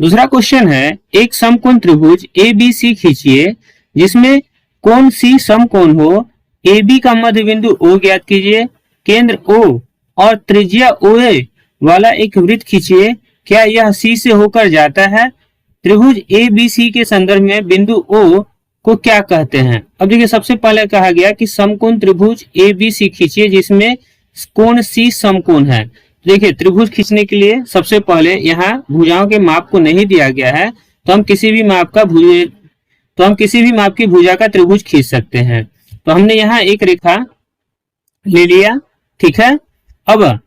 दूसरा क्वेश्चन है, एक समकोण त्रिभुज ए बी सी खींचिए जिसमें कोण सी समकोण हो, ए बी का मध्य बिंदु ओ ज्ञात कीजिए, केंद्र ओ और त्रिज्या ओ ए वाला एक वृत्त खींचिए, क्या यह सी से होकर जाता है? त्रिभुज ए बी सी के संदर्भ में बिंदु ओ को क्या कहते हैं? अब देखिए, सबसे पहले कहा गया कि समकोण त्रिभुज ए बी सी खींचिए जिसमें कोण सी समकोण है। देखिए, त्रिभुज खींचने के लिए सबसे पहले यहाँ भुजाओं के माप को नहीं दिया गया है, तो हम किसी भी माप की भुजा का त्रिभुज खींच सकते हैं। तो हमने यहाँ एक रेखा ले लिया, ठीक है। अब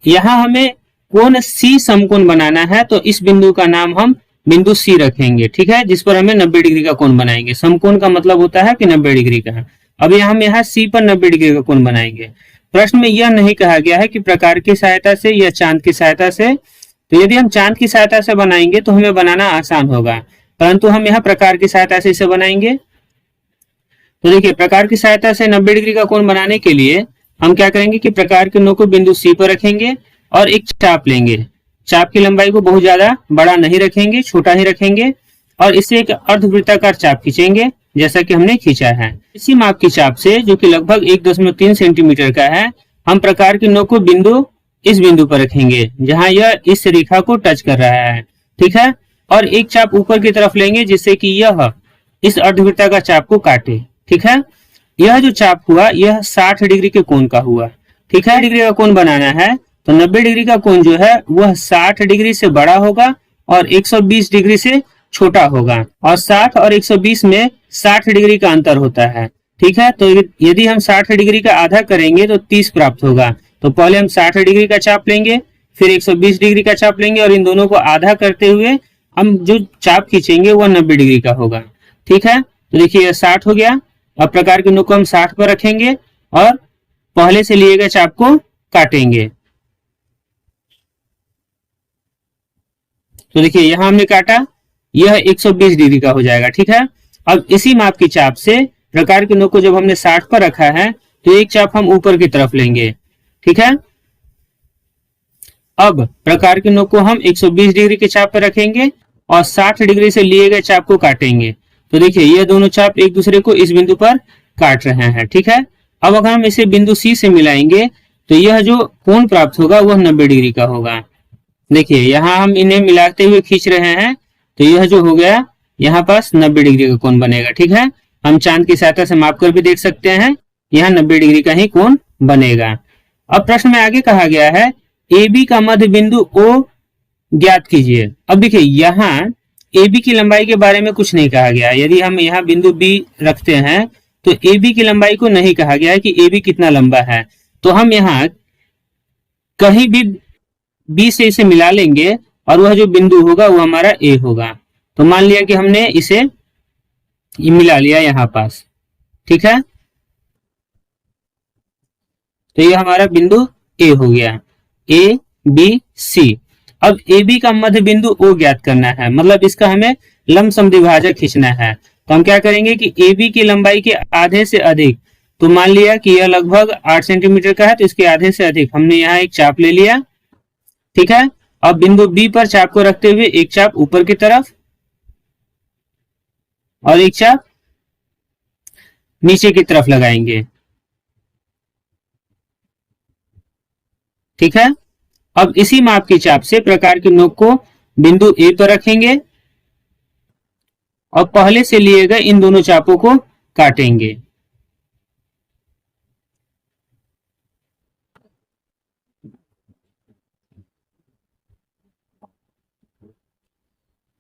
यहाँ हमें कोण सी समकोण बनाना है, तो इस बिंदु का नाम हम बिंदु सी रखेंगे, ठीक है, जिस पर हमें 90 डिग्री का कोण बनाएंगे। समकोण का मतलब होता है कि 90 डिग्री का। अब हम यहाँ सी पर 90 डिग्री का कोण बनाएंगे। प्रश्न में यह नहीं कहा गया है कि प्रकार की सहायता से या चांद की सहायता से। तो यदि हम चांद की सहायता से बनाएंगे तो हमें बनाना आसान होगा, परंतु हम यहाँ प्रकार की सहायता से इसे बनाएंगे। तो देखिए, प्रकार की सहायता से 90 डिग्री का कोण बनाने के लिए हम क्या करेंगे कि प्रकार के नोक को बिंदु सी पर रखेंगे और एक चाप लेंगे। चाप की लंबाई को बहुत ज्यादा बड़ा नहीं रखेंगे, छोटा ही रखेंगे, और इससे एक अर्धवृत्ताकार चाप खींचेंगे जैसा कि हमने खींचा है। इसी माप की चाप से, जो कि लगभग 1.3 सेंटीमीटर का है, हम प्रकार की नोक को इस बिंदु पर रखेंगे जहां यह इस रेखा को टच कर रहा है, ठीक है। और एक चाप ऊपर की तरफ लेंगे जिससे कि यह इस अर्धवृत्ताकार चाप को काटे, ठीक है। यह जो चाप हुआ यह 60 डिग्री के कोण का हुआ, ठीक है। डिग्री का कोण बनाना है तो 90 डिग्री का कोण जो है वह 60 डिग्री से बड़ा होगा और 120 डिग्री से छोटा होगा, और 60 और 120 में 60 डिग्री का अंतर होता है, ठीक है। तो यदि हम 60 डिग्री का आधा करेंगे तो 30 प्राप्त होगा। तो पहले हम 60 डिग्री का चाप लेंगे, फिर 120 डिग्री का चाप लेंगे, और इन दोनों को आधा करते हुए हम जो चाप खींचेंगे वह 90 डिग्री का होगा, ठीक है। तो देखिए, यह 60 हो गया। अब प्रकार के नोक को हम 60 पर रखेंगे और पहले से लिए गए चाप को काटेंगे। तो देखिए, यहां हमने काटा, यह 120 डिग्री का हो जाएगा, ठीक है। अब इसी माप की चाप से प्रकार के नोक को जब हमने 60 पर रखा है तो एक चाप हम ऊपर की तरफ लेंगे, ठीक है। अब प्रकार के नोक को हम 120 डिग्री के चाप पर रखेंगे और 60 डिग्री से लिए गए चाप को काटेंगे। तो देखिए, ये दोनों चाप एक दूसरे को इस बिंदु पर काट रहे हैं, ठीक है। अब अगर हम इसे बिंदु सी से मिलाएंगे तो यह जो कोण प्राप्त होगा वह 90 डिग्री का होगा। देखिए, यहाँ हम इन्हें मिलाते हुए खींच रहे हैं तो यह जो हो गया यहाँ पास 90 डिग्री का कोण बनेगा, ठीक है। हम चांद की सहायता से माप कर भी देख सकते हैं, यहाँ 90 डिग्री का ही कोण बनेगा। अब प्रश्न में आगे कहा गया है, ए बी का मध्य बिंदु ओ ज्ञात कीजिए। अब देखिए, यहाँ ए बी की लंबाई के बारे में कुछ नहीं कहा गया। यदि हम यहाँ बिंदु बी रखते हैं तो ए बी की लंबाई को नहीं कहा गया है कि ए बी कितना लंबा है। तो हम यहाँ कहीं भी बी से इसे मिला लेंगे और वह जो बिंदु होगा वो हमारा ए होगा। तो मान लिया कि हमने इसे मिला लिया यहाँ पास, ठीक है। तो ये हमारा बिंदु ए हो गया, ए बी सी। अब ए बी का मध्य बिंदु ओ ज्ञात करना है, मतलब इसका हमें लंब समद्विभाजक खींचना है। तो हम क्या करेंगे कि ए बी की लंबाई के आधे से अधिक, तो मान लिया कि यह लगभग 8 सेंटीमीटर का है, तो इसके आधे से अधिक हमने यहाँ एक चाप ले लिया, ठीक है। अब बिंदु बी पर चाप को रखते हुए एक चाप ऊपर की तरफ और एक चाप नीचे की तरफ लगाएंगे, ठीक है। अब इसी माप की चाप से प्रकार की नोक को बिंदु ए पर रखेंगे और पहले से लिए गए इन दोनों चापों को काटेंगे।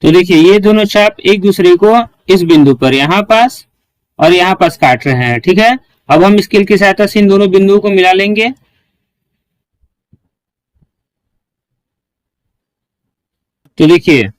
तो देखिए, ये दोनों चाप एक दूसरे को इस बिंदु पर यहाँ पास और यहाँ पास काट रहे हैं, ठीक है। अब हम स्केल की सहायता से इन दोनों बिंदुओं को मिला लेंगे। तो देखिए,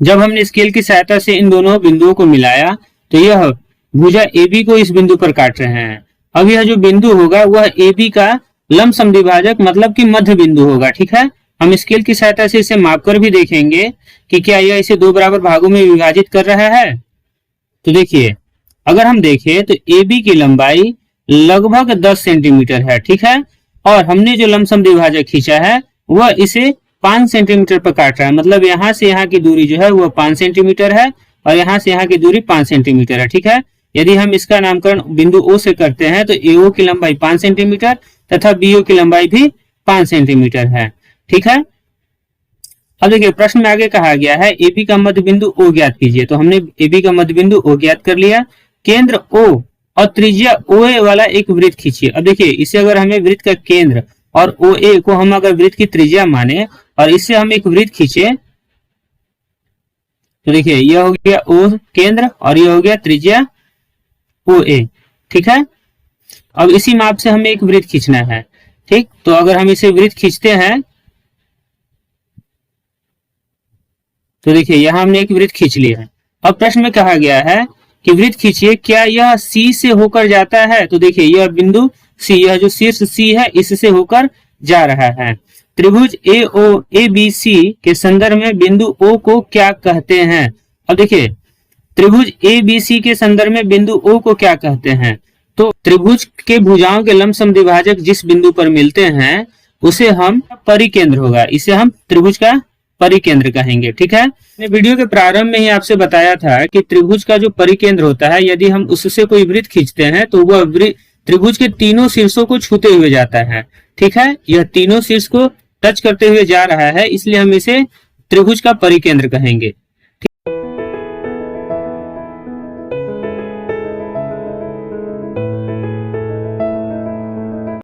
जब हमने स्केल की सहायता से इन दोनों बिंदुओं को मिलाया तो यह भुजा ए बी को इस बिंदु पर काट रहे हैं। अब यह जो बिंदु होगा वह ए बी का लंब समद्विभाजक मतलब कि मध्य बिंदु होगा, ठीक है। हम स्केल की सहायता से इसे माप कर भी देखेंगे कि क्या यह इसे दो बराबर भागों में विभाजित कर रहा है। तो देखिए, अगर हम देखें तो ए बी की लंबाई लगभग 10 सेंटीमीटर है, ठीक है। और हमने जो लंब समद्विभाजक खींचा है वह इसे 5 सेंटीमीटर पर काट रहा है, मतलब यहाँ से यहाँ की दूरी जो है वो 5 सेंटीमीटर है और यहाँ से यहाँ की दूरी 5 सेंटीमीटर है। ठीक है, यदि हम इसका नामकरण बिंदु O से करते हैं तो AO की लंबाई 5 सेंटीमीटर तथा BO की लंबाई भी 5 सेंटीमीटर है। ठीक है, अब देखिए प्रश्न में आगे कहा गया है AB का मध्य बिंदु O ज्ञात कीजिए। तो हमने AB का मध्य बिंदु O ज्ञात कर लिया। केंद्र O और त्रिज्या OA वाला एक वृत्त खींचिए। अब देखिए इसे अगर हमें वृत्त का केंद्र और OA को हम अगर वृत्त की त्रिज्या माने और इससे हम एक वृत्त खींचे तो देखिए यह हो गया O केंद्र और यह हो गया त्रिज्या OA। ठीक है, अब इसी माप से हमें एक वृत्त खींचना है। ठीक, तो अगर हम इसे वृत्त खींचते हैं तो देखिए यहां हमने एक वृत्त खींच लिया है। अब प्रश्न में कहा गया है कि वृत्त खींचिए, क्या यह C से होकर जाता है? तो देखिए यह बिंदु C, यह जो शीर्ष C है इससे होकर जा रहा है। त्रिभुज ABC के संदर्भ में बिंदु O को क्या कहते हैं? अब देखिए त्रिभुज ABC के संदर्भ में बिंदु O को क्या कहते हैं? तो त्रिभुज के भुजाओं के लंब समद्विभाजक जिस बिंदु पर मिलते हैं उसे हम परिकेंद्र होगा, इसे हम त्रिभुज का परिकेंद्र कहेंगे। ठीक है, मैंने वीडियो के प्रारंभ में ही आपसे बताया था कि त्रिभुज का जो परिकेंद्र होता है यदि हम उससे कोई वृत्त खींचते हैं तो वह त्रिभुज के तीनों शीर्षों को छूते हुए जाता है। ठीक है, यह तीनों शीर्ष को टच करते हुए जा रहा है, इसलिए हम इसे त्रिभुज का परिकेंद्र कहेंगे।